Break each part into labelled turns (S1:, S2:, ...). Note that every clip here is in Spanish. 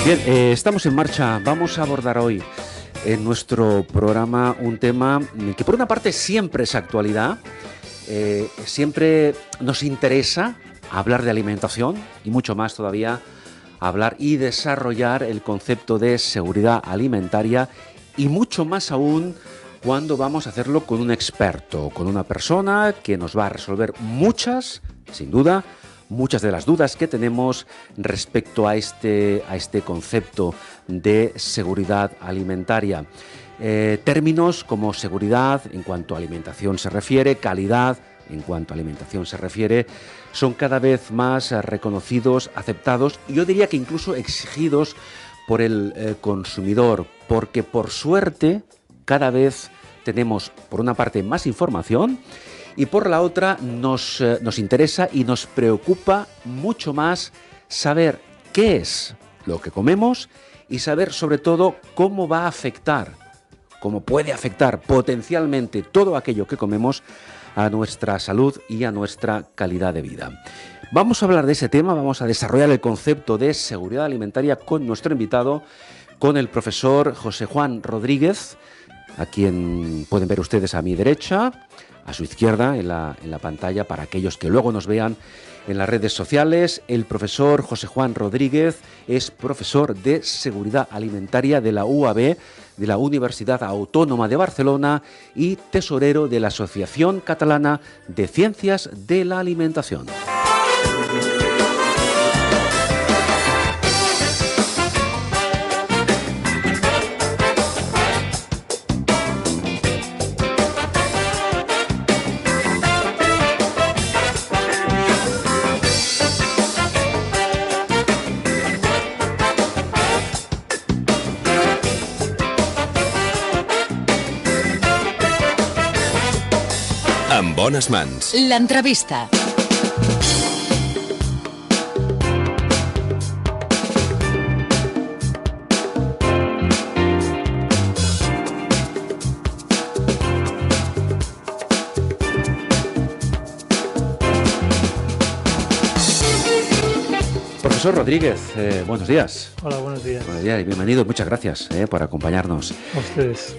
S1: Bien, estamos en marcha. Vamos a abordar hoy en nuestro programa un tema que por una parte siempre es actualidad, siempre nos interesa hablar de alimentación y mucho más todavía hablar y desarrollar el concepto de seguridad alimentaria y mucho más aún cuando vamos a hacerlo con un experto, con una persona que nos va a resolver muchas, sin duda, muchas de las dudas que tenemos respecto a este concepto de seguridad alimentaria. Términos como seguridad en cuanto a alimentación se refiere, calidad en cuanto a alimentación se refiere, son cada vez más reconocidos, aceptados y yo diría que incluso exigidos por el consumidor, porque por suerte cada vez tenemos por una parte más información y por la otra nos interesa y nos preocupa mucho más saber qué es lo que comemos y saber sobre todo cómo va a afectar, cómo puede afectar potencialmente todo aquello que comemos a nuestra salud y a nuestra calidad de vida. Vamos a hablar de ese tema, vamos a desarrollar el concepto de seguridad alimentaria con nuestro invitado, con el profesor José Juan Rodríguez, a quien pueden ver ustedes a mi derecha, a su izquierda en la pantalla para aquellos que luego nos vean en las redes sociales. El profesor José Juan Rodríguez es profesor de Seguridad Alimentaria de la UAB, de la Universidad Autónoma de Barcelona y tesorero de la Asociación Catalana de Ciencias de la Alimentación.
S2: En bones mans.
S3: L'entrevista.
S1: Profesor Rodríguez, buenos días.
S4: Hola, buenos días.
S1: Buenos días y bienvenido. Muchas gracias por acompañarnos.
S4: A ustedes.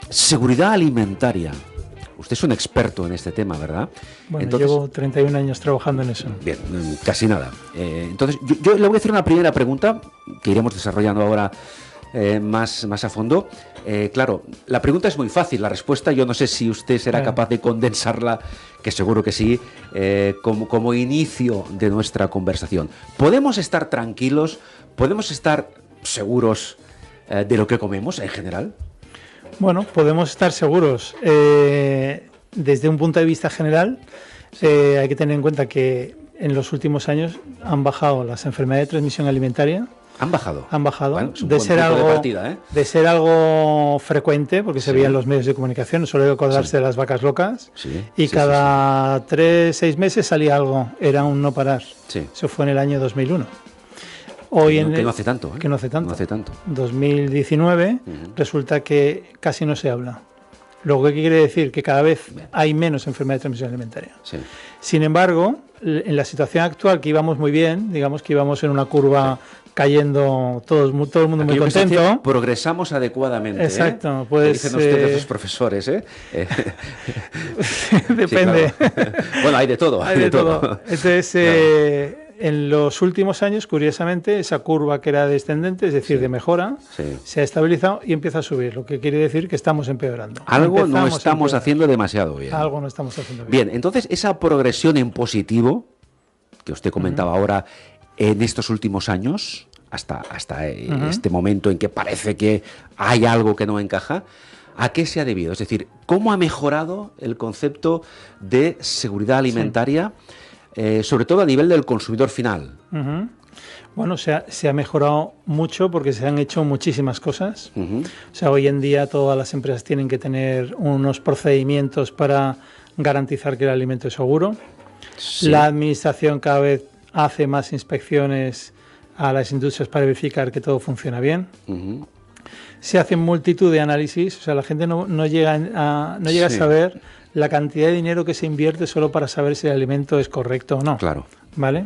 S1: Seguridad alimentaria. Usted es un experto en este tema, ¿verdad?
S4: Bueno,
S1: entonces,
S4: llevo 31 años trabajando en eso.
S1: Bien, casi nada. Entonces, yo le voy a hacer una primera pregunta que iremos desarrollando ahora más a fondo. Claro, la pregunta es muy fácil. La respuesta, yo no sé si usted será capaz de condensarla, que seguro que sí, como inicio de nuestra conversación. ¿Podemos estar tranquilos? ¿Podemos estar seguros de lo que comemos en general?
S4: Bueno, podemos estar seguros. Desde un punto de vista general, hay que tener en cuenta que en los últimos años han bajado las enfermedades de transmisión alimentaria.
S1: ¿Han bajado?
S4: Han bajado.
S1: Bueno, es un
S4: de,
S1: buen
S4: ser
S1: punto
S4: algo,
S1: de partida,
S4: de ser algo frecuente, porque se
S1: Sí.
S4: veía en los medios de comunicación, suele acordarse
S1: Sí.
S4: de las vacas locas,
S1: Sí,
S4: y
S1: sí,
S4: cada 3-6 meses salía algo. Era un no parar.
S1: Sí.
S4: Eso fue en el año 2001. Hoy
S1: Que no hace tanto, ¿eh?
S4: Que no hace tanto.
S1: No hace tanto.
S4: 2019 resulta que casi no se habla. Lo que quiere decir que cada vez hay menos enfermedades de transmisión alimentaria.
S1: Sí.
S4: Sin embargo, en la situación actual, que íbamos muy bien, digamos que íbamos en una curva cayendo, todo el mundo muy
S1: Aquello que se
S4: contento.
S1: dice, progresamos adecuadamente.
S4: Exacto,
S1: ¿eh?
S4: pues,
S1: Dicen ustedes los profesores, ¿eh?
S4: Depende.
S1: Sí, claro. Bueno, hay de todo.
S4: Hay de todo. Entonces,
S1: Claro.
S4: en los últimos años, curiosamente, esa curva que era descendente, es decir,
S1: Sí.
S4: de mejora,
S1: Sí.
S4: se ha estabilizado y empieza a subir, lo que quiere decir que estamos empeorando.
S1: Algo no
S4: Empezamos a
S1: estamos
S4: empeorar.
S1: haciendo demasiado bien.
S4: Algo no estamos haciendo bien.
S1: Bien, entonces esa progresión en positivo que usted comentaba ahora en estos últimos años, hasta este momento en que parece que hay algo que no encaja, ¿a qué se ha debido? Es decir, ¿cómo ha mejorado el concepto de seguridad alimentaria, sobre todo a nivel del consumidor final?
S4: Ujú. Bueno, se ha mejorado mucho porque se han hecho muchísimas cosas.
S1: Ujú.
S4: O sea, hoy en día todas las empresas tienen que tener unos procedimientos para garantizar que el alimento es seguro.
S1: Sí.
S4: La administración cada vez hace más inspecciones a las industrias para verificar que todo funciona bien.
S1: Ujú.
S4: se hacen multitud de análisis, o sea, la gente no llega a saber la cantidad de dinero que se invierte solo para saber si el alimento es correcto o no.
S1: Claro.
S4: ¿Vale?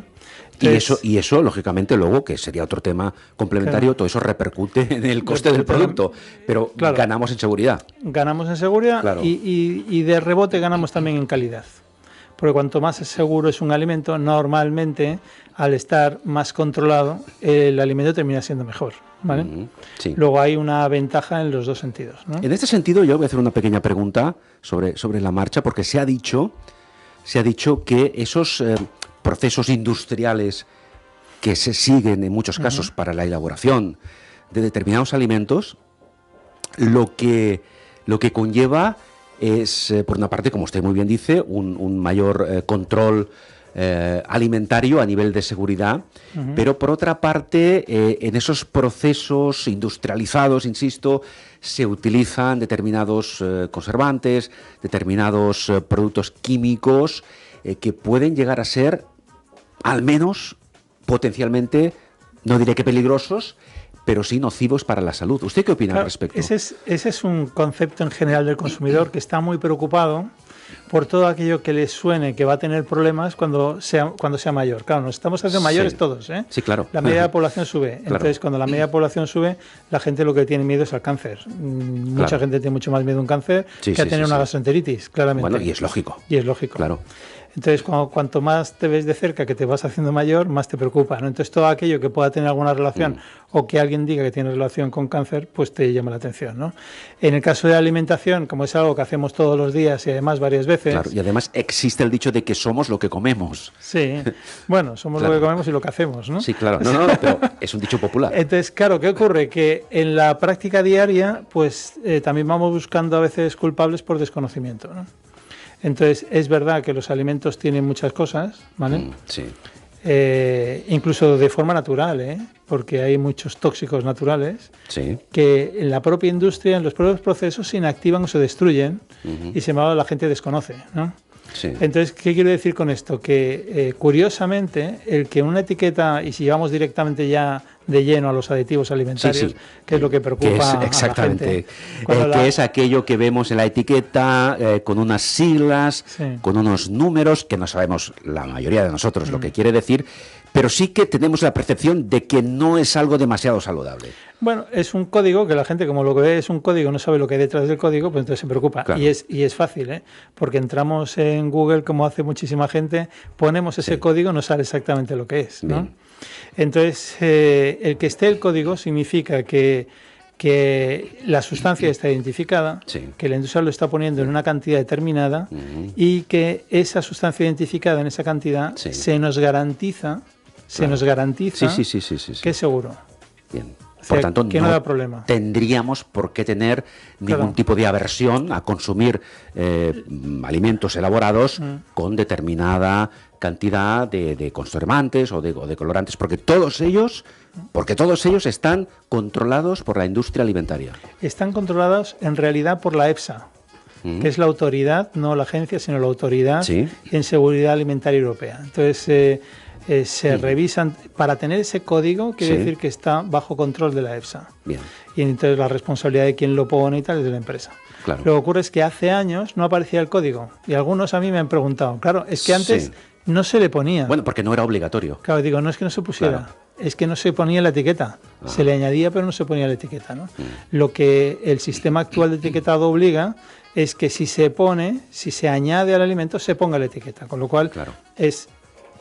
S1: Entonces, y eso, lógicamente, luego, que sería otro tema complementario, todo eso repercute en el coste del producto, pero ganamos en seguridad.
S4: Ganamos en seguridad y de rebote ganamos también en calidad. Porque cuanto más seguro es un alimento, normalmente, al estar más controlado, el alimento termina siendo mejor. ¿Vale?
S1: Sí.
S4: Luego hay una ventaja en los dos sentidos, ¿no?
S1: En este sentido, yo voy a hacer una pequeña pregunta sobre la marcha, porque se ha dicho que esos procesos industriales que se siguen en muchos casos para la elaboración de determinados alimentos, lo que conlleva es, por una parte, como usted muy bien dice, un mayor control alimentario a nivel de seguridad, pero por otra parte, en esos procesos industrializados, insisto, se utilizan determinados conservantes, determinados productos químicos que pueden llegar a ser, al menos potencialmente, no diré que peligrosos, pero sí nocivos para la salud. ¿Usted qué opina al respecto?
S4: Ese es un concepto en general del consumidor que está muy preocupado por todo aquello que le suene que va a tener problemas cuando sea mayor. Claro, nos estamos haciendo mayores todos, ¿eh?
S1: Sí, claro.
S4: La media de la población sube.
S1: Claro.
S4: Entonces, cuando la media de la población sube, la gente lo que tiene miedo es al cáncer. Mucha gente tiene mucho más miedo a un cáncer que a tener una gastroenteritis, claramente.
S1: Bueno, y es lógico.
S4: Claro. Entonces, cuanto más te ves de cerca que te vas haciendo mayor, más te preocupa, ¿no? Entonces, todo aquello que pueda tener alguna relación o que alguien diga que tiene relación con cáncer, pues te llama la atención, ¿no? En el caso de la alimentación, como es algo que hacemos todos los días y además varias veces...
S1: Claro, y además existe el dicho de que somos lo que comemos.
S4: Sí, bueno, somos lo que comemos y lo que hacemos, ¿no?
S1: Sí, claro, no, pero es un dicho popular.
S4: Entonces, claro, ¿qué ocurre? Que en la práctica diaria, pues también vamos buscando a veces culpables por desconocimiento, ¿no? Entonces, es verdad que los alimentos tienen muchas cosas, ¿vale?
S1: Sí.
S4: Incluso de forma natural, ¿eh? Porque hay muchos tóxicos naturales que en la propia industria, en los propios procesos, se inactivan o se destruyen y sin embargo la gente desconoce, ¿no? Sí. Entonces, ¿qué quiero decir con esto? Que curiosamente, el que una etiqueta, y si llevamos directamente ya de lleno a los aditivos alimentarios, que es lo que preocupa
S1: exactamente,
S4: a la gente.
S1: Que es aquello que vemos en la etiqueta con unas siglas, con unos números, que no sabemos la mayoría de nosotros lo que quiere decir, pero sí que tenemos la percepción de que no es algo demasiado saludable.
S4: Bueno, es un código que la gente, como lo que ve es un código, no sabe lo que hay detrás del código, pues entonces se preocupa. Claro. Y es fácil, ¿eh? Porque entramos en Google, como hace muchísima gente, ponemos ese código, no sabe exactamente lo que es, ¿no? Entonces, el que esté el código significa que la sustancia está identificada, que la industria lo está poniendo en una cantidad determinada y que esa sustancia identificada en esa cantidad se nos garantiza, que es seguro.
S1: Bien. Por tanto,
S4: que no da problema.
S1: Tendríamos por qué tener ningún tipo de aversión a consumir alimentos elaborados con determinada cantidad de conservantes o de colorantes, porque todos ellos están controlados por la industria alimentaria.
S4: Están controlados en realidad por la EFSA, que es la autoridad, no la agencia, sino la autoridad en seguridad alimentaria europea. Entonces, se revisan, para tener ese código quiere decir que está bajo control de la EFSA.
S1: Bien.
S4: Y entonces la responsabilidad de quien lo pone y tal es de la empresa.
S1: Claro.
S4: Lo que ocurre es que hace años no aparecía el código y algunos a mí me han preguntado, claro, es que antes no se le ponía.
S1: Bueno, porque no era obligatorio.
S4: Claro, digo, no es que no se pusiera, es que no se ponía en la etiqueta. Se le añadía pero no se ponía en la etiqueta, ¿no? Lo que el sistema actual de etiquetado obliga es que si se añade al alimento, se ponga la etiqueta, con lo cual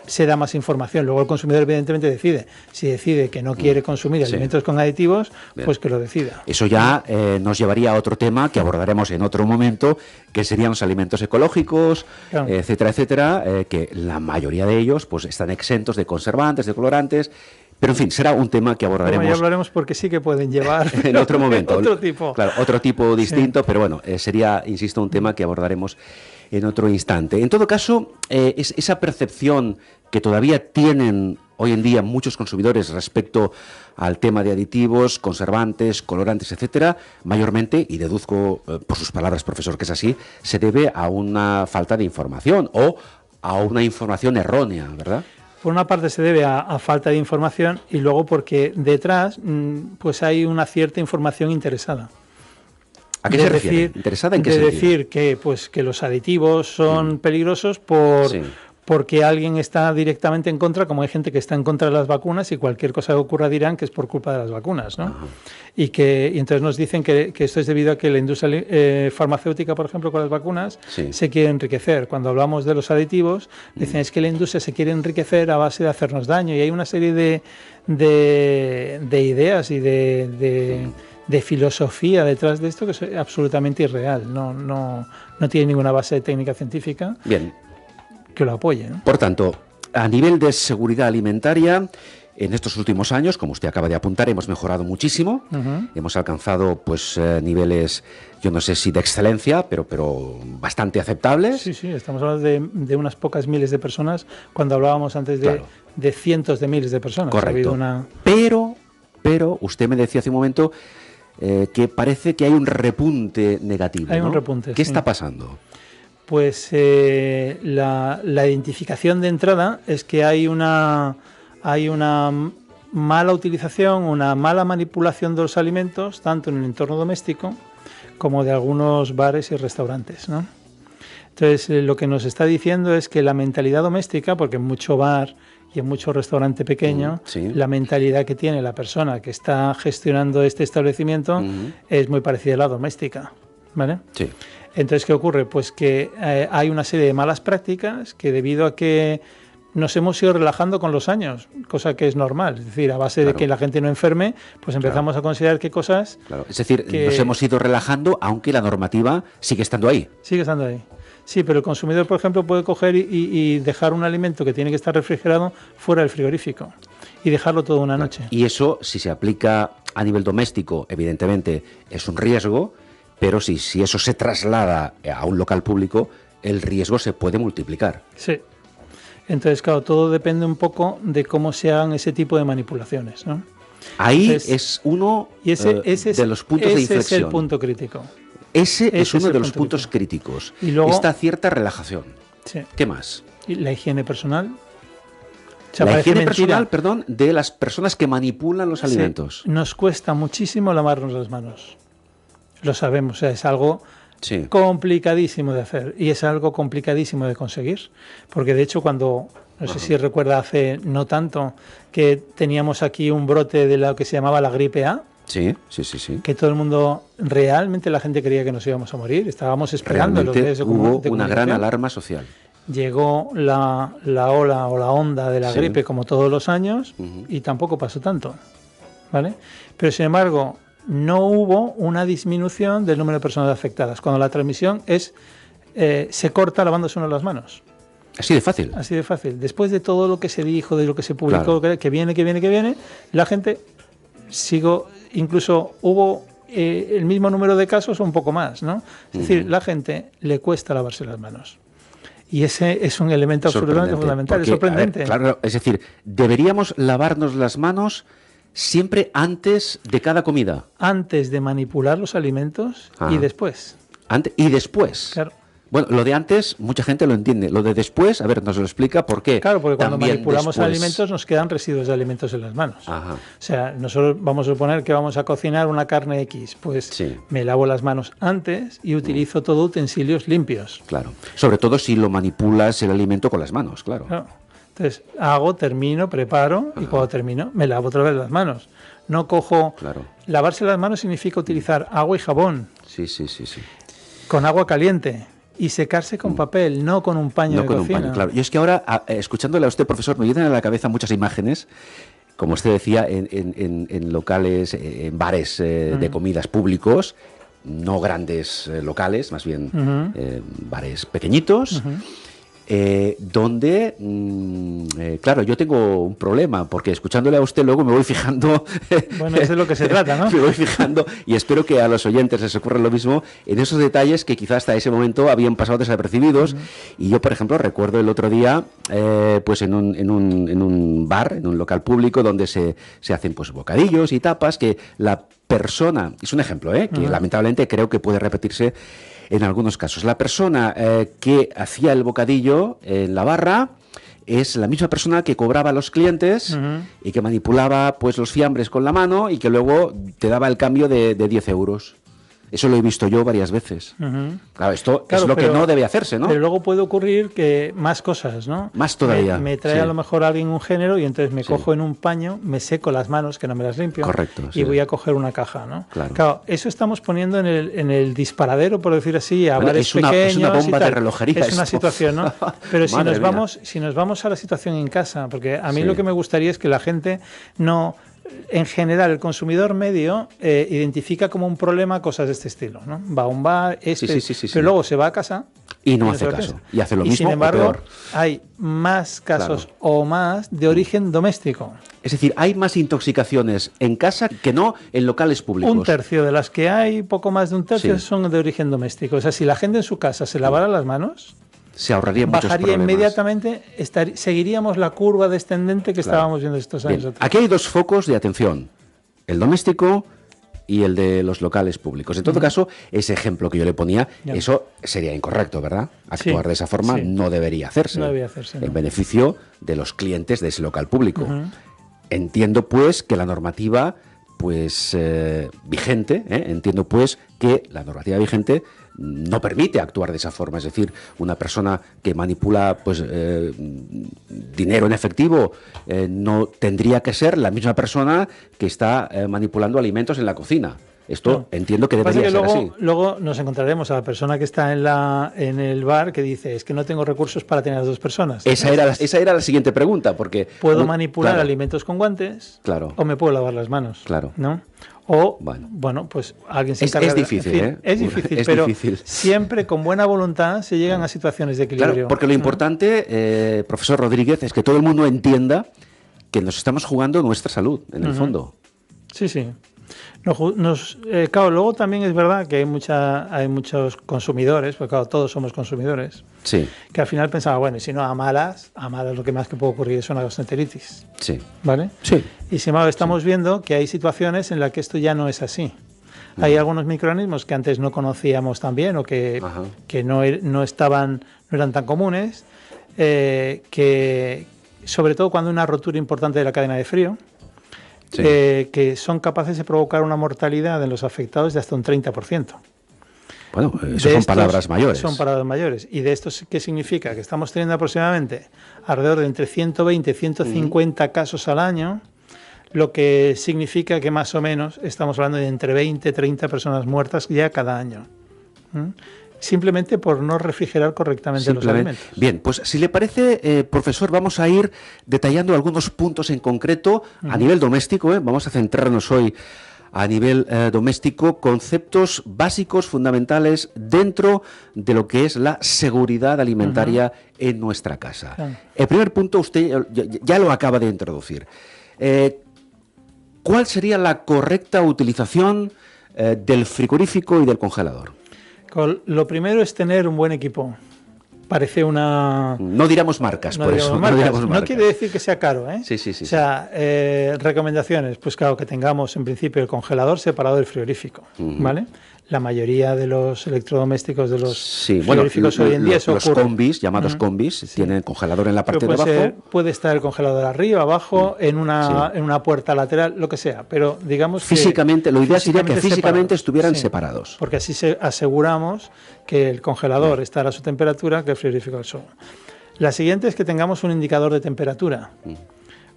S4: se da más información. Luego el consumidor evidentemente decide. Si decide que no quiere consumir alimentos con aditivos, pues que lo decida.
S1: Eso ya nos llevaría a otro tema que abordaremos en otro momento, que serían los alimentos ecológicos, etcétera, etcétera, que la mayoría de ellos pues están exentos de conservantes, de colorantes. Pero en fin, será un tema que abordaremos.
S4: Ya hablaremos porque sí que pueden llevar
S1: en otro momento.
S4: Otro tipo.
S1: Claro, otro tipo distinto, pero bueno, sería, insisto, un tema que abordaremos en otro instante. En todo caso, esa percepción que todavía tienen hoy en día muchos consumidores respecto al tema de aditivos, conservantes, colorantes, etcétera, mayormente, y deduzco por sus palabras, profesor, que es así, se debe a una falta de información o a una información errónea, ¿verdad?
S4: por una parte se debe a falta de información y luego porque detrás pues hay una cierta información interesada.
S1: ¿A qué se refiere? ¿Interesada en qué sentido?
S4: Decir que, pues, que los aditivos son peligrosos porque alguien está directamente en contra, como hay gente que está en contra de las vacunas y cualquier cosa que ocurra dirán que es por culpa de las vacunas, ¿no? Y entonces nos dicen que esto es debido a que la industria farmacéutica, por ejemplo, con las vacunas, se quiere enriquecer. Cuando hablamos de los aditivos, dicen es que la industria se quiere enriquecer a base de hacernos daño y hay una serie de ideas y de filosofía detrás de esto que es absolutamente irreal, no tiene ninguna base técnica científica que lo apoye, ¿no?
S1: Por tanto, a nivel de seguridad alimentaria, en estos últimos años, como usted acaba de apuntar, hemos mejorado muchísimo, hemos alcanzado pues niveles, yo no sé si de excelencia, pero bastante aceptables.
S4: Sí, estamos hablando de unas pocas miles de personas, cuando hablábamos antes de cientos de miles de personas.
S1: Correcto.
S4: Ha habido una...
S1: Pero usted me decía hace un momento que parece que hay un repunte negativo.
S4: Hay
S1: ¿no?
S4: un repunte.
S1: ¿Qué está pasando?
S4: Pues la identificación de entrada es que hay una mala utilización, una mala manipulación de los alimentos, tanto en el entorno doméstico como de algunos bares y restaurantes, ¿no? Entonces, lo que nos está diciendo es que la mentalidad doméstica, porque en mucho bar y en mucho restaurante pequeño, la mentalidad que tiene la persona que está gestionando este establecimiento es muy parecida a la doméstica, ¿vale? Sí. Entonces, ¿qué ocurre? Pues que hay una serie de malas prácticas que debido a que nos hemos ido relajando con los años, cosa que es normal, es decir, a base de que la gente no enferme, pues empezamos a considerar que cosas...
S1: Es decir, nos hemos ido relajando, aunque la normativa sigue estando ahí.
S4: Sigue estando ahí. Sí, pero el consumidor, por ejemplo, puede coger y dejar un alimento que tiene que estar refrigerado fuera del frigorífico y dejarlo toda una noche.
S1: Y eso, si se aplica a nivel doméstico, evidentemente es un riesgo, pero si eso se traslada a un local público, el riesgo se puede multiplicar.
S4: Sí. Entonces, claro, todo depende un poco de cómo se hagan ese tipo de manipulaciones, ¿no?
S1: Ahí entonces, es uno de los puntos de inflexión.
S4: Ese es el punto crítico.
S1: Ese es uno de los puntos críticos.
S4: Y luego,
S1: esta cierta relajación.
S4: Sí.
S1: ¿Qué más?
S4: ¿Y la higiene personal?
S1: O sea, la higiene personal, perdón, de las personas que manipulan los alimentos.
S4: Nos cuesta muchísimo lavarnos las manos. Lo sabemos, o sea, es algo complicadísimo de hacer y es algo complicadísimo de conseguir. Porque de hecho cuando, no sé si recuerda hace no tanto, que teníamos aquí un brote de lo que se llamaba la gripe A.
S1: Sí.
S4: Que todo el mundo, realmente la gente creía que nos íbamos a morir. Estábamos esperando.
S1: Hubo una gran alarma social.
S4: Llegó la ola o la onda de la gripe como todos los años y tampoco pasó tanto, ¿vale? Pero sin embargo no hubo una disminución del número de personas afectadas cuando la transmisión se corta lavándose uno las manos.
S1: Así de fácil.
S4: Así de fácil. Después de todo lo que se dijo, de lo que se publicó, que viene, la gente incluso hubo el mismo número de casos o un poco más, ¿no? Es decir, la gente le cuesta lavarse las manos. Y ese es un elemento absolutamente fundamental. Porque, es sorprendente.
S1: Claro, es decir, deberíamos lavarnos las manos siempre antes de cada comida.
S4: Antes de manipular los alimentos y después.
S1: Y después.
S4: Claro.
S1: Bueno, lo de antes, mucha gente lo entiende. Lo de después, a ver, nos lo explica por qué.
S4: Claro, porque cuando manipulamos alimentos nos quedan residuos de alimentos en las manos.
S1: Ajá.
S4: O sea, nosotros vamos a suponer que vamos a cocinar una carne X. Pues me lavo las manos antes y utilizo todo utensilios limpios.
S1: Claro. Sobre todo si lo manipulas el alimento con las manos, claro.
S4: Entonces, termino, preparo y cuando termino me lavo otra vez las manos. No cojo...
S1: Claro.
S4: Lavarse las manos significa utilizar agua y jabón.
S1: Sí.
S4: Con agua caliente. Y secarse con papel, no con un paño de cocina.
S1: Un paño, claro. Y es que ahora, escuchándole a usted, profesor, me vienen a la cabeza muchas imágenes, como usted decía, en locales, en bares de comidas públicos, no grandes locales, más bien bares pequeñitos, donde, claro, yo tengo un problema, porque escuchándole a usted luego me voy fijando...
S4: Bueno, eso es de lo que se trata, ¿no?
S1: Me voy fijando, y espero que a los oyentes les ocurra lo mismo, en esos detalles que quizás hasta ese momento habían pasado desapercibidos. Y yo, por ejemplo, recuerdo el otro día, pues en un bar, en un local público, donde se hacen pues bocadillos y tapas, que la persona, es un ejemplo, que lamentablemente creo que puede repetirse en algunos casos. La persona que hacía el bocadillo en la barra es la misma persona que cobraba a los clientes y que manipulaba pues los fiambres con la mano y que luego te daba el cambio de 10 euros. Eso lo he visto yo varias veces. Claro, esto es lo que no debe hacerse, ¿no?
S4: Pero luego puede ocurrir que más cosas, ¿no?
S1: Más todavía.
S4: Me trae a lo mejor alguien un género y entonces me cojo en un paño, me seco las manos, que no me las limpio.
S1: Correcto.
S4: Y voy a coger una caja, ¿no?
S1: Claro.
S4: Eso estamos poniendo en el disparadero, por decir así, a bares pequeños.
S1: Es una bomba de relojería.
S4: Es una situación, ¿no? Pero si nos vamos a la situación en casa, porque a mí lo que me gustaría es que la gente no... En general, el consumidor medio identifica como un problema cosas de este estilo, ¿no? Va a un bar, pero luego se va a casa
S1: y no hace caso. Y hace lo mismo.
S4: Sin embargo,
S1: o peor.
S4: Hay más casos o más de origen doméstico.
S1: Es decir, hay más intoxicaciones en casa que no en locales públicos.
S4: Un tercio de las que hay, poco más de un tercio, son de origen doméstico. O sea, si la gente en su casa se lavara las manos,
S1: se ahorraría muchos
S4: bajaría
S1: problemas.
S4: Inmediatamente, seguiríamos la curva descendente que estábamos viendo estos años atrás.
S1: Aquí hay dos focos de atención, el doméstico y el de los locales públicos. En todo caso, ese ejemplo que yo le ponía, eso sería incorrecto, ¿verdad? Actuar de esa forma no debería hacerse.
S4: No debería hacerse, no.
S1: En beneficio de los clientes de ese local público. Entiendo, pues, que la normativa vigente, entiendo, pues, que la normativa vigente no permite actuar de esa forma. Es decir, una persona que manipula dinero en efectivo no tendría que ser la misma persona que está manipulando alimentos en la cocina. Esto entiendo que debería ser así.
S4: Luego nos encontraremos a la persona que está en el bar que dice, es que no tengo recursos para tener a 2 personas.
S1: Esa era la siguiente pregunta, porque...
S4: Puedo manipular alimentos con guantes o me puedo lavar las manos.
S1: Claro.
S4: ¿No? O, bueno, pues alguien se encarga.
S1: Es difícil,
S4: en fin, es difícil, pero siempre con buena voluntad se llegan a situaciones de equilibrio.
S1: Claro, porque lo importante, profesor Rodríguez, es que todo el mundo entienda que nos estamos jugando nuestra salud, en el fondo.
S4: Sí. Claro, luego también es verdad que hay muchos consumidores, porque claro, todos somos consumidores, que al final pensaba, bueno, y si no, a malas lo que más que puede ocurrir es una gastroenteritis. ¿Vale?
S1: Sí.
S4: Y sin embargo estamos viendo que hay situaciones en las que esto ya no es así. Hay algunos microorganismos que antes no conocíamos tan bien o que no eran tan comunes, que sobre todo cuando hay una rotura importante de la cadena de frío, que son capaces de provocar una mortalidad en los afectados de hasta un 30%.
S1: Bueno, eso son palabras mayores.
S4: Son palabras mayores. ¿Y de esto qué significa? Que estamos teniendo aproximadamente alrededor de entre 120 y 150 casos al año, lo que significa que más o menos estamos hablando de entre 20 y 30 personas muertas ya cada año. Simplemente por no refrigerar correctamente los alimentos.
S1: Bien, pues si le parece, profesor, vamos a ir detallando algunos puntos en concreto a nivel doméstico. Vamos a centrarnos hoy a nivel doméstico, conceptos básicos, fundamentales, dentro de lo que es la seguridad alimentaria en nuestra casa. El primer punto usted ya lo acaba de introducir. ¿Cuál sería la correcta utilización del frigorífico y del congelador?
S4: Lo primero es tener un buen equipo. Parece una...
S1: No diremos marcas, por eso.
S4: No quiere decir que sea caro, ¿eh?
S1: Sí.
S4: O sea, recomendaciones, pues claro, que tengamos en principio el congelador separado del frigorífico, ¿vale? La mayoría de los electrodomésticos de los frigoríficos hoy en día
S1: los combis, llamados combis, tienen congelador en la parte de abajo.
S4: Puede estar el congelador arriba, abajo, en una puerta lateral, lo que sea, pero digamos
S1: físicamente, lo ideal sería que físicamente estuvieran separados.
S4: Porque así aseguramos que el congelador estará a su temperatura, que el frigorífico al suyo. La siguiente es que tengamos un indicador de temperatura.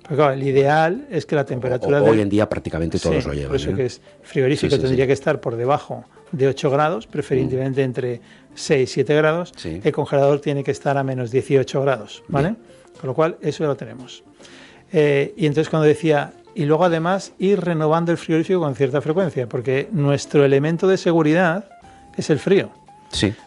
S4: Porque claro, el ideal es que la temperatura...
S1: Hoy en día prácticamente todos lo llevan.
S4: Por eso que es frigorífico tendría que estar por debajo de 8 grados, preferiblemente entre 6 y 7 grados. El congelador tiene que estar a menos 18 grados, ¿vale? Con lo cual, eso ya lo tenemos. Y entonces cuando decía... Y luego además ir renovando el frigorífico con cierta frecuencia, porque nuestro elemento de seguridad es el frío.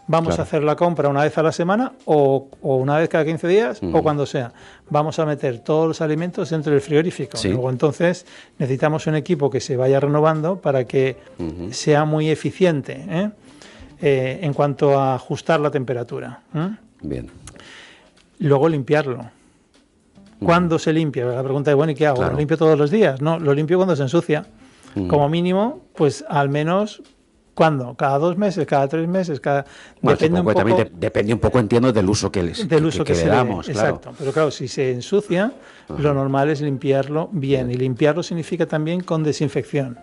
S4: Vamos a hacer la compra una vez a la semana o una vez cada 15 días o cuando sea. Vamos a meter todos los alimentos dentro del frigorífico. Luego entonces necesitamos un equipo que se vaya renovando para que sea muy eficiente en cuanto a ajustar la temperatura.
S1: Bien.
S4: Luego limpiarlo. ¿Cuándo se limpia? La pregunta es, bueno, ¿y qué hago? ¿Lo limpio todos los días? No, lo limpio cuando se ensucia. Como mínimo, pues al menos ¿Cuándo? ¿Cada 2 meses? ¿Cada 3 meses?
S1: Bueno,
S4: Depende un poco,
S1: también depende un poco, entiendo, del uso que, que
S4: se
S1: le damos. Claro.
S4: Exacto. Pero claro, si se ensucia, lo normal es limpiarlo bien. Y limpiarlo significa también con desinfección.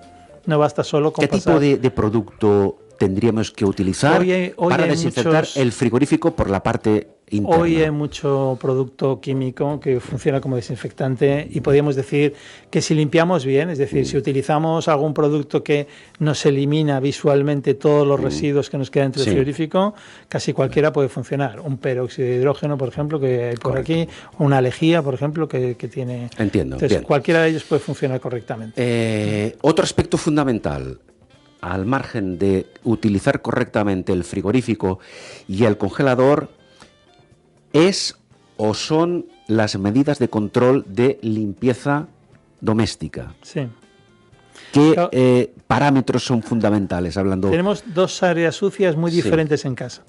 S4: No basta solo con
S1: ¿Qué tipo de producto tendríamos que utilizar
S4: hoy
S1: para desinfectar
S4: muchos...
S1: el frigorífico por la parte interna?
S4: Hoy hay mucho producto químico que funciona como desinfectante y podríamos decir que si limpiamos bien, es decir, si utilizamos algún producto que nos elimina visualmente todos los residuos que nos quedan entre el frigorífico, casi cualquiera puede funcionar. Un peróxido de hidrógeno, por ejemplo, que hay por aquí, o una lejía, por ejemplo, que tiene...
S1: Entiendo.
S4: Entonces,
S1: bien.
S4: cualquiera de ellos puede funcionar correctamente.
S1: Otro aspecto fundamental, al margen de utilizar correctamente el frigorífico y el congelador, es o son las medidas de control de limpieza doméstica.
S4: Sí.
S1: ¿Qué parámetros son fundamentales? Hablando...
S4: Tenemos 2 áreas sucias muy diferentes en casa.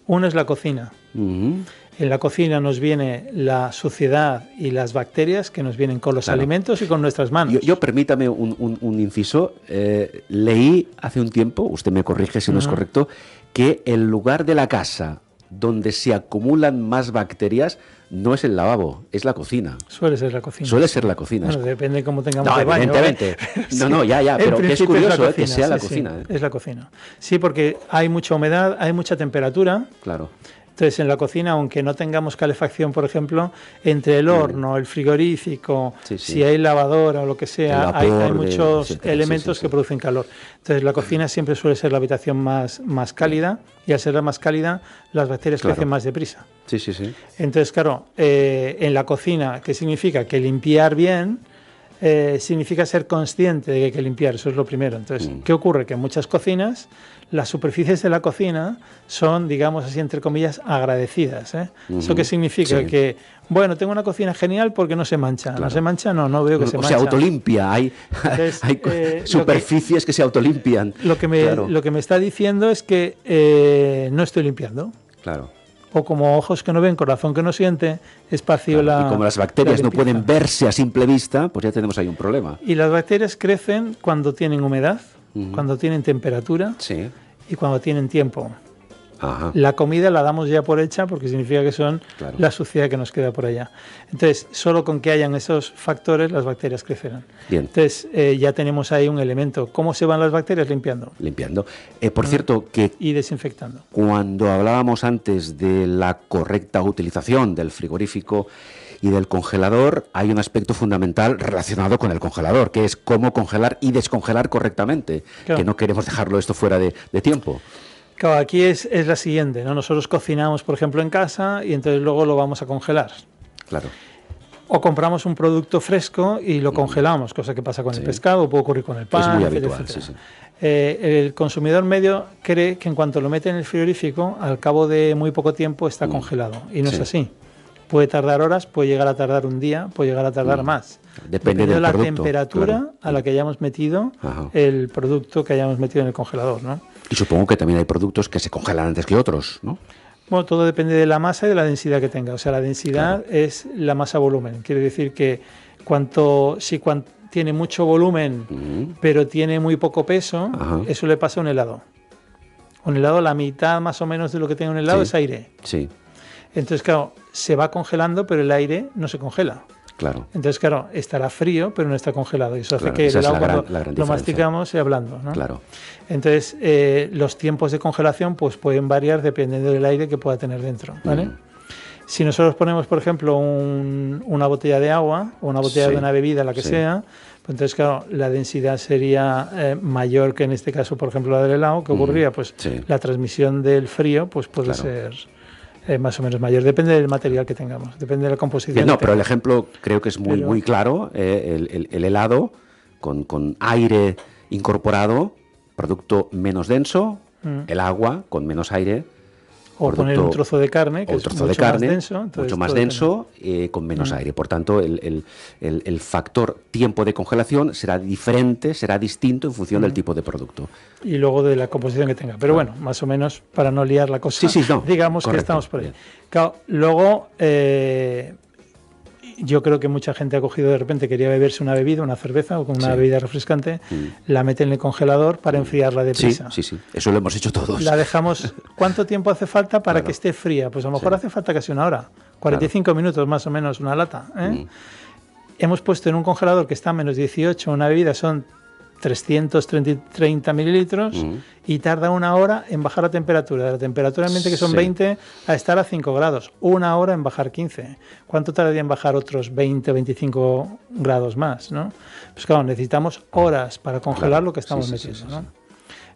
S4: Una es la cocina. En la cocina nos viene la suciedad y las bacterias que nos vienen con los alimentos y con nuestras manos.
S1: Yo permítame un inciso. Leí hace un tiempo, usted me corrige si no es correcto, que el lugar de la casa donde se acumulan más bacterias no es el lavabo, es la cocina.
S4: Suele ser la cocina.
S1: Suele ser la cocina.
S4: Bueno, depende de cómo tengamos el baño.
S1: Evidentemente. No, ya, pero que es curioso que sea la cocina.
S4: Es la cocina. Sí, porque hay mucha humedad, hay mucha temperatura.
S1: Claro.
S4: Entonces, en la cocina, aunque no tengamos calefacción, por ejemplo, entre el horno, el frigorífico, si hay lavadora o lo que sea, hay muchos elementos que producen calor. Entonces, la cocina siempre suele ser la habitación más cálida, y al ser la más cálida, las bacterias crecen más deprisa.
S1: Sí.
S4: Entonces, claro, en la cocina, ¿qué significa? Que limpiar bien significa ser consciente de que hay que limpiar, eso es lo primero. Entonces, ¿qué ocurre? Que en muchas cocinas, las superficies de la cocina son, digamos así, entre comillas, agradecidas. ¿Eso qué significa? Que, bueno, tengo una cocina genial porque no se mancha. ¿No se mancha? No veo que se mancha.
S1: O se autolimpia. Hay superficies que se autolimpian.
S4: Lo que me está diciendo es que no estoy limpiando.
S1: Claro.
S4: O como ojos que no ven, corazón que no siente, espacio la...
S1: Y como las bacterias no pueden verse a simple vista, pues ya tenemos ahí un problema.
S4: Y las bacterias crecen cuando tienen humedad, cuando tienen temperatura y cuando tienen tiempo. La comida la damos ya por hecha porque significa que son la suciedad que nos queda por allá. Entonces, solo con que hayan esos factores, las bacterias crecerán.
S1: Bien.
S4: Entonces, ya tenemos ahí un elemento. ¿Cómo se van las bacterias? Limpiando.
S1: Por cierto, que...
S4: Y desinfectando.
S1: Cuando hablábamos antes de la correcta utilización del frigorífico y del congelador, hay un aspecto fundamental relacionado con el congelador, que es cómo congelar y descongelar correctamente, que no queremos dejarlo esto fuera de tiempo.
S4: Claro, aquí es la siguiente, ¿no? Nosotros cocinamos, por ejemplo, en casa y entonces luego lo vamos a congelar.
S1: Claro.
S4: O compramos un producto fresco y lo congelamos, cosa que pasa con el pescado, puede ocurrir con el pan,
S1: es muy
S4: etcétera,
S1: habitual,
S4: etcétera. El consumidor medio cree que en cuanto lo mete en el frigorífico, al cabo de muy poco tiempo está congelado. Y no es así. Puede tardar horas, puede llegar a tardar un día, puede llegar a tardar más.
S1: Depende de
S4: la temperatura a la que hayamos metido el producto que hayamos metido en el congelador, ¿no?
S1: Y supongo que también hay productos que se congelan antes que otros, ¿no?
S4: Bueno, todo depende de la masa y de la densidad que tenga. O sea, la densidad es la masa volumen. Quiere decir que si tiene mucho volumen, pero tiene muy poco peso, eso le pasa a un helado. Un helado, la mitad más o menos de lo que tiene un helado es aire.
S1: Sí.
S4: Entonces, claro, se va congelando, pero el aire no se congela.
S1: Claro.
S4: Entonces, claro, estará frío, pero no está congelado. Y eso hace que el helado, cuando lo masticamos, sea blando, ¿no?
S1: Claro.
S4: Entonces, los tiempos de congelación pues pueden variar dependiendo del aire que pueda tener dentro, ¿vale? Si nosotros ponemos, por ejemplo, una botella de agua o una botella de una bebida, la que sea, pues entonces, claro, la densidad sería mayor que en este caso, por ejemplo, la del helado. ¿Qué ocurría? Pues la transmisión del frío pues puede ser... más o menos mayor, depende del material que tengamos, depende de la composición.
S1: Pero el ejemplo creo que es muy claro, el helado con aire incorporado, producto menos denso, el agua con menos aire.
S4: O poner un trozo de carne, que es
S1: mucho más denso, con menos aire. Por tanto, el factor tiempo de congelación será diferente, será distinto en función del tipo de producto.
S4: Y luego de la composición que tenga. Pero bueno, más o menos, para no liar la cosa, digamos correcto, que estamos por ahí. Claro, luego, yo creo que mucha gente ha cogido de repente, quería beberse una bebida, una cerveza o con una bebida refrescante, la mete en el congelador para enfriarla deprisa.
S1: Sí, eso lo hemos hecho todos.
S4: La dejamos, ¿cuánto tiempo hace falta para que esté fría? Pues a lo mejor hace falta casi una hora, 45 minutos más o menos una lata. Hemos puesto en un congelador que está a menos 18, una bebida son 330 mililitros y tarda una hora en bajar la temperatura. De la temperatura ambiente, que son 20, a estar a 5 grados. Una hora en bajar 15. ¿Cuánto tardaría en bajar otros 20 o 25 grados más, ¿no? Pues claro, necesitamos horas para congelar lo que estamos metiendo, ¿no?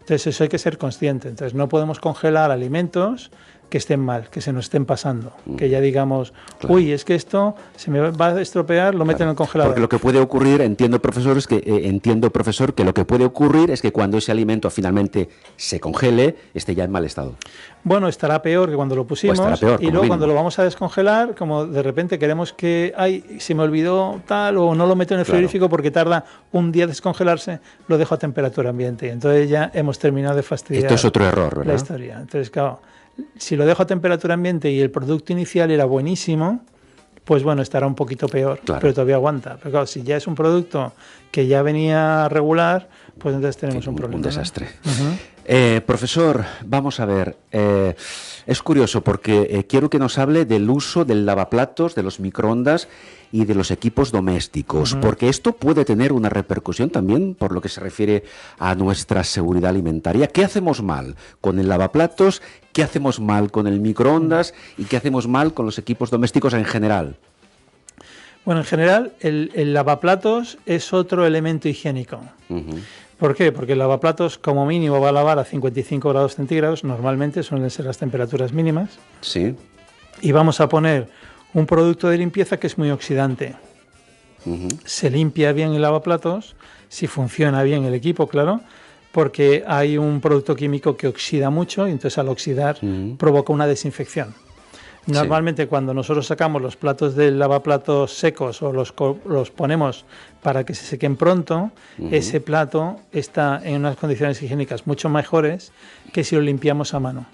S4: Entonces eso hay que ser consciente. Entonces no podemos congelar alimentos que estén mal, que se nos estén pasando, que ya digamos, uy, es que esto se me va a estropear, lo meten en el congelador.
S1: Porque lo que puede ocurrir, entiendo profesor, que lo que puede ocurrir es que cuando ese alimento finalmente se congele, esté ya en mal estado.
S4: Bueno, estará peor que cuando lo pusimos, y luego cuando lo vamos a descongelar, como de repente queremos que, ay, se me olvidó tal, o no lo meto en el frigorífico porque tarda un día descongelarse, lo dejo a temperatura ambiente. Entonces ya hemos terminado de fastidiar.
S1: Esto es otro error, ¿verdad?
S4: La historia. Entonces, claro, si lo dejo a temperatura ambiente y el producto inicial era buenísimo, pues bueno, estará un poquito peor, pero todavía aguanta. Pero claro, si ya es un producto que ya venía regular, pues entonces tenemos un problema.
S1: Un desastre. Profesor, vamos a ver. Es curioso porque quiero que nos hable del uso del lavaplatos, de los microondas y de los equipos domésticos, porque esto puede tener una repercusión también por lo que se refiere a nuestra seguridad alimentaria. ¿Qué hacemos mal con el lavaplatos? ¿Qué hacemos mal con el microondas? ¿Y qué hacemos mal con los equipos domésticos en general?
S4: Bueno, en general, el lavaplatos es otro elemento higiénico. ¿Por qué? Porque el lavaplatos como mínimo va a lavar a 55 grados centígrados, normalmente suelen ser las temperaturas mínimas.
S1: Sí.
S4: Y vamos a poner un producto de limpieza que es muy oxidante. Se limpia bien el lavaplatos, si funciona bien el equipo, claro, porque hay un producto químico que oxida mucho y entonces al oxidar provoca una desinfección. Normalmente cuando nosotros sacamos los platos del lavaplatos secos o los ponemos para que se sequen pronto, ese plato está en unas condiciones higiénicas mucho mejores que si lo limpiamos a mano.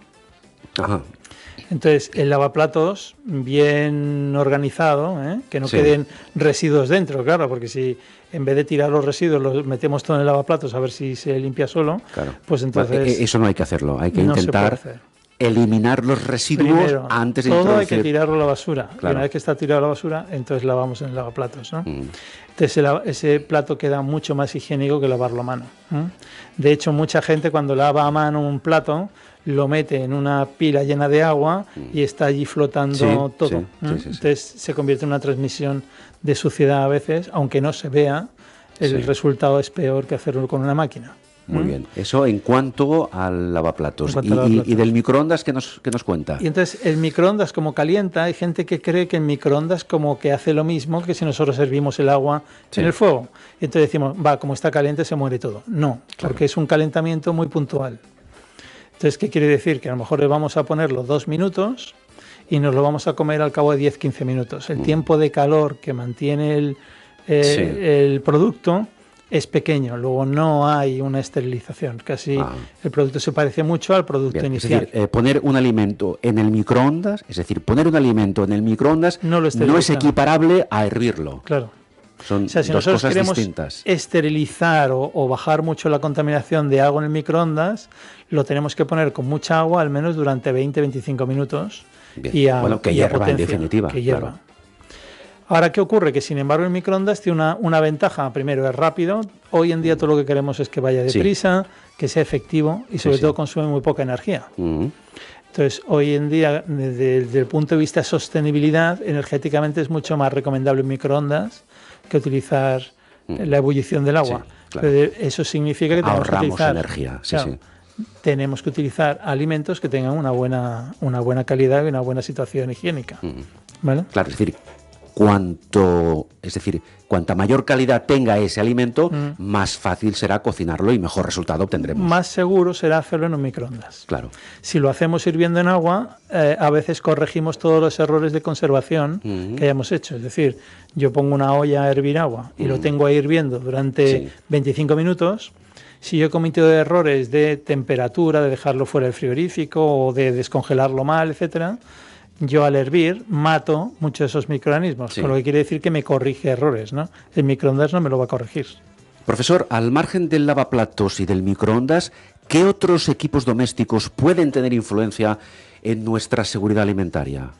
S4: Entonces, el lavaplatos bien organizado, que no queden residuos dentro, claro, porque si en vez de tirar los residuos los metemos todo en el lavaplatos a ver si se limpia solo, pues entonces...
S1: Eso no hay que hacerlo, hay que intentar eliminar los residuos
S4: primero,
S1: antes de
S4: todo
S1: introducir...
S4: hay que tirarlo a la basura. Y una vez que está tirado a la basura, entonces lavamos en el lavaplatos, ¿no? Entonces ese plato queda mucho más higiénico que lavarlo a mano. De hecho, mucha gente cuando lava a mano un plato lo mete en una pila llena de agua y está allí flotando todo. Entonces se convierte en una transmisión de suciedad a veces, aunque no se vea, el resultado es peor que hacerlo con una máquina.
S1: Muy bien. Eso en cuanto al lavaplatos. Y del microondas, ¿qué nos cuenta?
S4: Y entonces el microondas como calienta, hay gente que cree que el microondas como que hace lo mismo que si nosotros servimos el agua en el fuego. Y entonces decimos, como está caliente se muere todo. No, porque es un calentamiento muy puntual. Entonces, ¿qué quiere decir? Que a lo mejor le vamos a ponerlo 2 minutos y nos lo vamos a comer al cabo de 10-15 minutos. El tiempo de calor que mantiene el producto es pequeño, luego no hay una esterilización, casi el producto se parece mucho al producto inicial.
S1: Es decir, poner un alimento en el microondas, no es equiparable a hervirlo.
S4: Claro.
S1: Son
S4: si
S1: dos
S4: nosotros
S1: cosas
S4: queremos
S1: distintas.
S4: Esterilizar o bajar mucho la contaminación de algo en el microondas, lo tenemos que poner con mucha agua, al menos durante 20-25 minutos.
S1: Bien. Que hierva en definitiva.
S4: Que hierva. Claro. Ahora, ¿qué ocurre? Que sin embargo el microondas tiene una ventaja. Primero, es rápido. Hoy en día todo lo que queremos es que vaya deprisa, que sea efectivo y sobre todo consume muy poca energía. Entonces, hoy en día, desde el punto de vista de sostenibilidad, energéticamente es mucho más recomendable un microondas que utilizar la ebullición del agua. Pero eso significa que tenemos que utilizar
S1: energía.
S4: Tenemos que utilizar alimentos que tengan una buena calidad y una buena situación higiénica. ¿Vale?
S1: Claro, es decir, cuanta mayor calidad tenga ese alimento, más fácil será cocinarlo y mejor resultado obtendremos.
S4: Más seguro será hacerlo en un microondas.
S1: Claro.
S4: Si lo hacemos hirviendo en agua, a veces corregimos todos los errores de conservación que hayamos hecho. Es decir, yo pongo una olla a hervir agua y lo tengo ahí hirviendo durante 25 minutos. Si yo he cometido errores de temperatura, de dejarlo fuera del frigorífico o de descongelarlo mal, etcétera, yo al hervir mato muchos de esos microorganismos, con lo que quiere decir que me corrige errores, ¿no? El microondas no me lo va a corregir.
S1: Profesor, al margen del lavaplatos y del microondas, ¿qué otros equipos domésticos pueden tener influencia en nuestra seguridad alimentaria?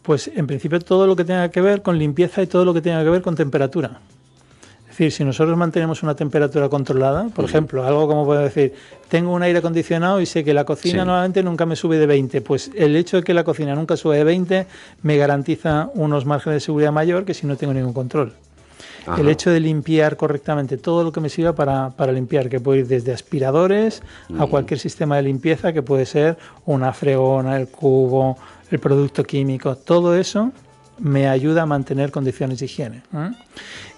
S4: Pues en principio todo lo que tenga que ver con limpieza y todo lo que tenga que ver con temperatura. Es decir, si nosotros mantenemos una temperatura controlada, por ejemplo, algo como puedo decir, tengo un aire acondicionado y sé que la cocina normalmente nunca me sube de 20, pues el hecho de que la cocina nunca sube de 20 me garantiza unos márgenes de seguridad mayor que si no tengo ningún control. El hecho de limpiar correctamente todo lo que me sirva para limpiar, que puede ir desde aspiradores a cualquier sistema de limpieza, que puede ser una fregona, el cubo, el producto químico, todo eso me ayuda a mantener condiciones de higiene.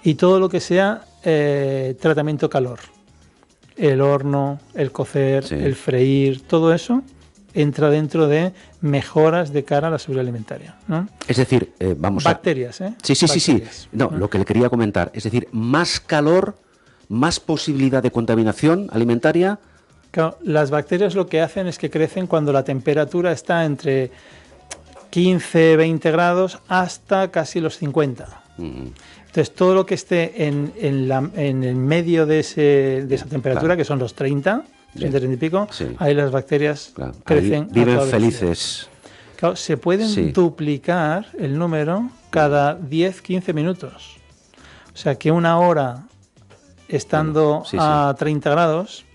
S4: Y todo lo que sea tratamiento calor, el horno, el cocer, el freír, todo eso entra dentro de mejoras de cara a la seguridad alimentaria, ¿no?
S1: Es decir,
S4: bacterias,
S1: Sí. No, lo que le quería comentar, es decir, más calor, más posibilidad de contaminación alimentaria.
S4: Claro, las bacterias lo que hacen es que crecen cuando la temperatura está entre 15, 20 grados hasta casi los 50. Entonces, todo lo que esté en el medio de esa temperatura, que son los 30, 30 y pico, ahí las bacterias crecen.
S1: Ahí viven felices.
S4: Claro, se pueden duplicar el número cada 10, 15 minutos. O sea, que una hora estando a 30 grados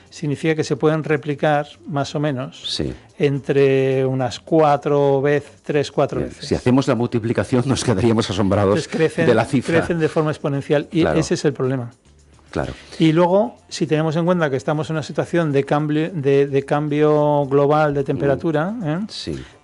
S4: significa que se pueden replicar más o menos entre unas 4 veces.
S1: Si hacemos la multiplicación nos quedaríamos asombrados de la cifra.
S4: Crecen de forma exponencial y ese es el problema.
S1: Claro.
S4: Y luego, si tenemos en cuenta que estamos en una situación de cambio global de temperatura,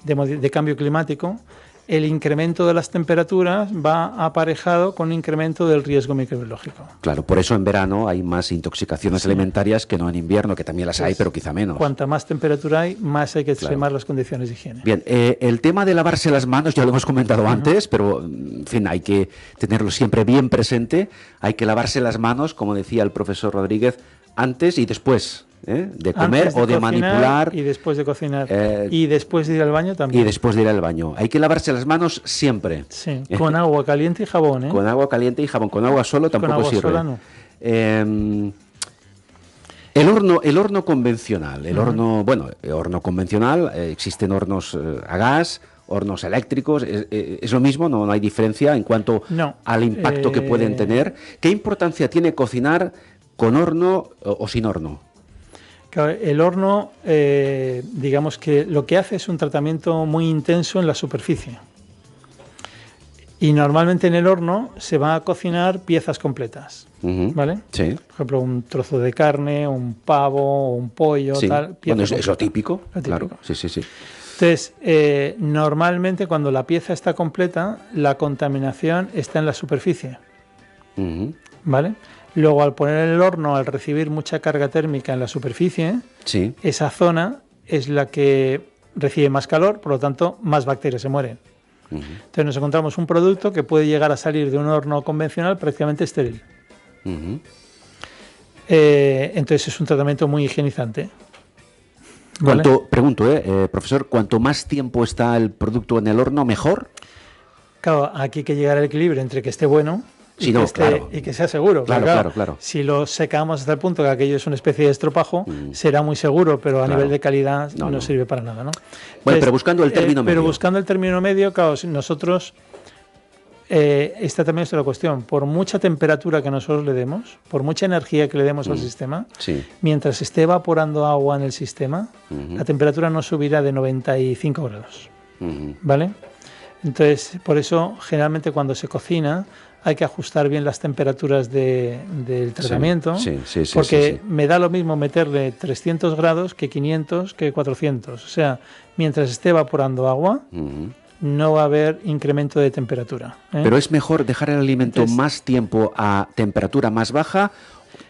S4: de cambio climático, el incremento de las temperaturas va aparejado con un incremento del riesgo microbiológico.
S1: Claro, por eso en verano hay más intoxicaciones alimentarias que no en invierno, que también las hay, pero quizá menos.
S4: Cuanta más temperatura hay, más hay que extremar las condiciones de higiene.
S1: Bien, el tema de lavarse las manos ya lo hemos comentado antes, pero en fin, hay que tenerlo siempre bien presente. Hay que lavarse las manos, como decía el profesor Rodríguez, antes y después. De comer o de manipular.
S4: Y después de cocinar. Y después de ir al baño también.
S1: Y después de ir al baño. Hay que lavarse las manos siempre.
S4: Sí, con agua caliente y jabón.
S1: Con agua caliente y jabón. Con agua solo tampoco sirve.
S4: Sola no.
S1: El horno convencional. El horno convencional, existen hornos a gas, hornos eléctricos, es lo mismo, no hay diferencia en cuanto al impacto que pueden tener. ¿Qué importancia tiene cocinar con horno o sin horno?
S4: El horno, digamos que lo que hace es un tratamiento muy intenso en la superficie. Y normalmente en el horno se va a cocinar piezas completas, ¿vale?
S1: Sí.
S4: Por ejemplo, un trozo de carne, un pavo, un pollo, tal.
S1: Bueno, es lo típico, claro. Sí.
S4: Entonces, normalmente cuando la pieza está completa, la contaminación está en la superficie, ¿vale? Luego, al poner en el horno, al recibir mucha carga térmica en la superficie, esa zona es la que recibe más calor, por lo tanto, más bacterias se mueren. Entonces nos encontramos un producto que puede llegar a salir de un horno convencional prácticamente estéril. Entonces es un tratamiento muy higienizante. ¿Vale?
S1: Pregunto, profesor, ¿cuanto más tiempo está el producto en el horno, mejor?
S4: Claro, aquí hay que llegar al equilibrio entre que esté bueno y que sea seguro.
S1: Claro.
S4: Si lo secamos hasta el punto que aquello es una especie de estropajo, será muy seguro, pero a nivel de calidad no sirve para nada, ¿no?
S1: Bueno, pero buscando el término medio.
S4: Pero buscando el término medio, claro, nosotros, esta también es la cuestión, por mucha temperatura que nosotros le demos, por mucha energía que le demos al sistema, mientras esté evaporando agua en el sistema, la temperatura no subirá de 95 grados, ¿vale? Entonces, por eso, generalmente cuando se cocina, hay que ajustar bien las temperaturas del tratamiento, porque me da lo mismo meterle 300 grados que 500 que 400. O sea, mientras esté evaporando agua, no va a haber incremento de temperatura.
S1: Pero es mejor dejar el alimento más tiempo a temperatura más baja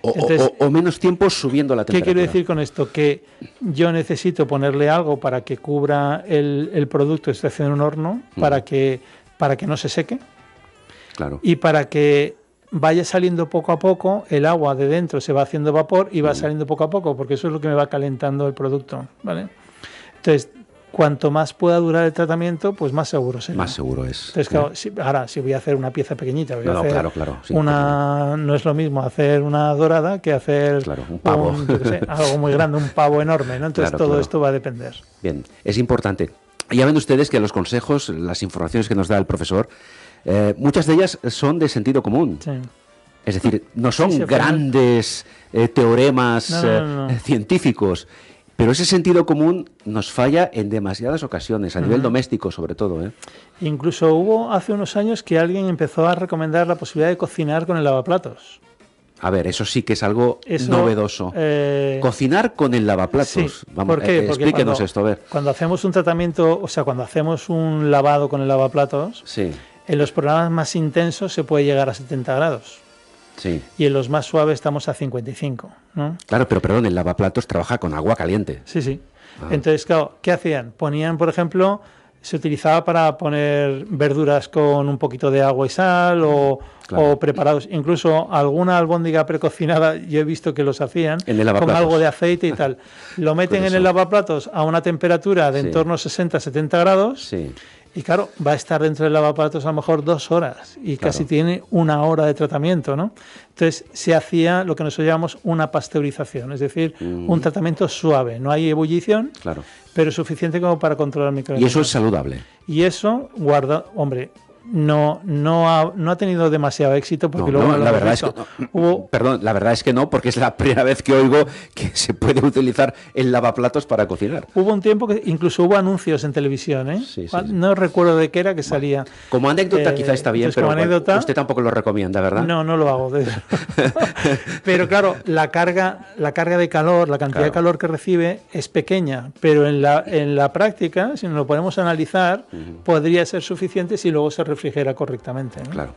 S1: o menos tiempo subiendo la temperatura.
S4: ¿Qué quiero decir con esto? Que yo necesito ponerle algo para que cubra el producto que estoy haciendo en un horno, para que no se seque.
S1: Claro.
S4: Y para que vaya saliendo poco a poco, el agua de dentro se va haciendo vapor y va saliendo poco a poco, porque eso es lo que me va calentando el producto, ¿vale? Entonces, cuanto más pueda durar el tratamiento, pues más seguro será.
S1: Más seguro es.
S4: Entonces, claro, si voy a hacer una pieza pequeñita, voy a hacer
S1: claro. Sí,
S4: no es lo mismo hacer una dorada que hacer
S1: un pavo.
S4: Algo muy grande, un pavo enorme, ¿no? Entonces todo esto va a depender.
S1: Bien, es importante. Ya ven ustedes que los consejos, las informaciones que nos da el profesor, muchas de ellas son de sentido común.
S4: Sí.
S1: Es decir, no son grandes teoremas científicos, pero ese sentido común nos falla en demasiadas ocasiones, a nivel doméstico sobre todo.
S4: Incluso hubo hace unos años que alguien empezó a recomendar la posibilidad de cocinar con el lavaplatos.
S1: A ver, eso sí que es algo novedoso. Cocinar con el lavaplatos.
S4: Sí.
S1: Vamos,
S4: ¿Por qué?
S1: Explíquenos esto, a ver.
S4: Cuando hacemos un tratamiento, o sea, cuando hacemos un lavado con el lavaplatos,
S1: sí.
S4: En los programas más intensos se puede llegar a 70 grados.
S1: Sí.
S4: Y en los más suaves estamos a 55, ¿no?
S1: Claro, pero perdón, el lavaplatos trabaja con agua caliente.
S4: Sí. Entonces, claro, ¿qué hacían? Ponían, por ejemplo, se utilizaba para poner verduras con un poquito de agua y sal o preparados. Incluso alguna albóndiga precocinada, yo he visto que los hacían con algo de aceite y tal. Lo meten en el lavaplatos a una temperatura de en torno a 60-70 grados.
S1: Sí.
S4: Y claro, va a estar dentro del lavaplatos a lo mejor 2 horas y casi tiene 1 hora de tratamiento, ¿no? Entonces se hacía lo que nosotros llamamos una pasteurización, es decir, un tratamiento suave. No hay ebullición, pero suficiente como para controlar microorganismos.
S1: ¿Y eso es saludable?
S4: Y eso no ha tenido demasiado éxito porque luego
S1: la verdad es que la verdad es que no, porque es la primera vez que oigo que se puede utilizar el lavaplatos para cocinar.
S4: Hubo un tiempo que incluso hubo anuncios en televisión,
S1: Sí.
S4: No recuerdo de qué era que salía.
S1: Como anécdota quizá está bien, pero usted tampoco lo recomienda, ¿verdad?
S4: No lo hago. Pero claro, la carga de calor, la cantidad de calor que recibe es pequeña, pero en la práctica, si nos lo podemos analizar, podría ser suficiente si luego se refrigera correctamente, ¿no?
S1: Claro.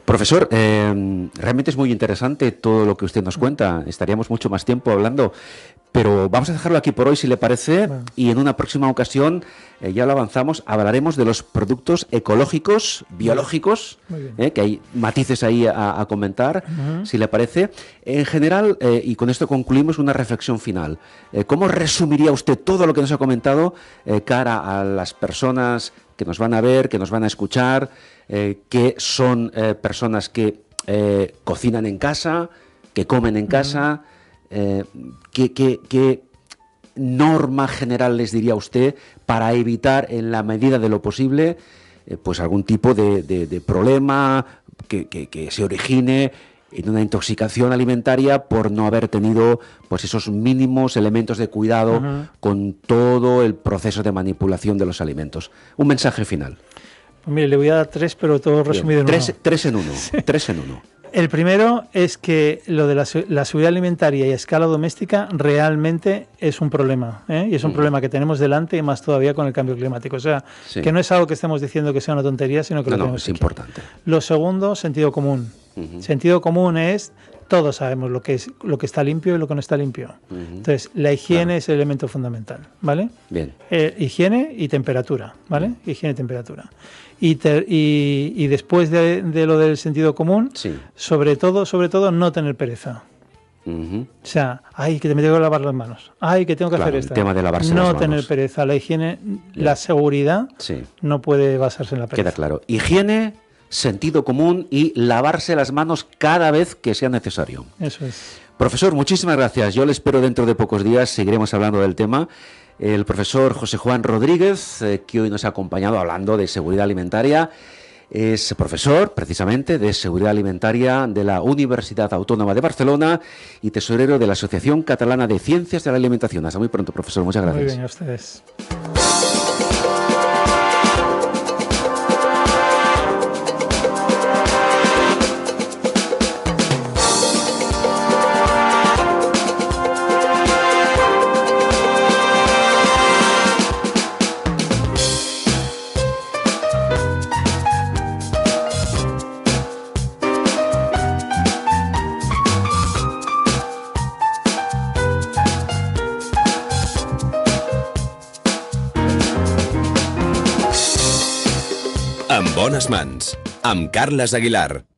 S1: Profesor, realmente es muy interesante todo lo que usted nos cuenta. Estaríamos mucho más tiempo hablando, pero vamos a dejarlo aquí por hoy, si le parece, y en una próxima ocasión, ya lo avanzamos, hablaremos de los productos ecológicos, biológicos, que hay matices ahí a comentar, si le parece. En general, y con esto concluimos, una reflexión final. ¿Cómo resumiría usted todo lo que nos ha comentado cara a las personas que nos van a ver, que nos van a escuchar, que son personas que cocinan en casa, que comen en casa? ¿Qué norma general les diría usted para evitar, en la medida de lo posible, pues algún tipo de problema que se origine en una intoxicación alimentaria por no haber tenido pues esos mínimos elementos de cuidado con todo el proceso de manipulación de los alimentos? Un mensaje final.
S4: Pues mire, le voy a dar 3, pero todo resumido en uno.
S1: Tres en uno. Sí. 3 en 1.
S4: El primero es que lo de la seguridad alimentaria y a escala doméstica realmente es un problema, y es un problema que tenemos delante, y más todavía con el cambio climático. O sea, que no es algo que estemos diciendo que sea una tontería, sino que lo tenemos
S1: es importante.
S4: Lo segundo, sentido común. Sentido común es, todos sabemos lo que está limpio y lo que no está limpio. Entonces, la higiene es el elemento fundamental, ¿vale?
S1: Bien.
S4: Higiene y temperatura, ¿vale? Higiene y temperatura. Y después de lo del sentido común, sobre todo no tener pereza. O sea, que me tengo que lavar las manos, que tengo que hacer esto.
S1: El tema de lavarse las manos.
S4: Tener pereza, la higiene, la seguridad no puede basarse en la pereza.
S1: Queda claro. Higiene, sentido común y lavarse las manos cada vez que sea necesario.
S4: Eso es.
S1: Profesor, muchísimas gracias. Yo le espero dentro de pocos días, seguiremos hablando del tema. El profesor José Juan Rodríguez, que hoy nos ha acompañado hablando de seguridad alimentaria, es profesor precisamente de seguridad alimentaria de la Universidad Autónoma de Barcelona y tesorero de la Asociación Catalana de Ciencias de la Alimentación. Hasta muy pronto, profesor. Muchas gracias.
S4: Muy bien, a ustedes.
S2: Amb bones mans, amb Carles Aguilar.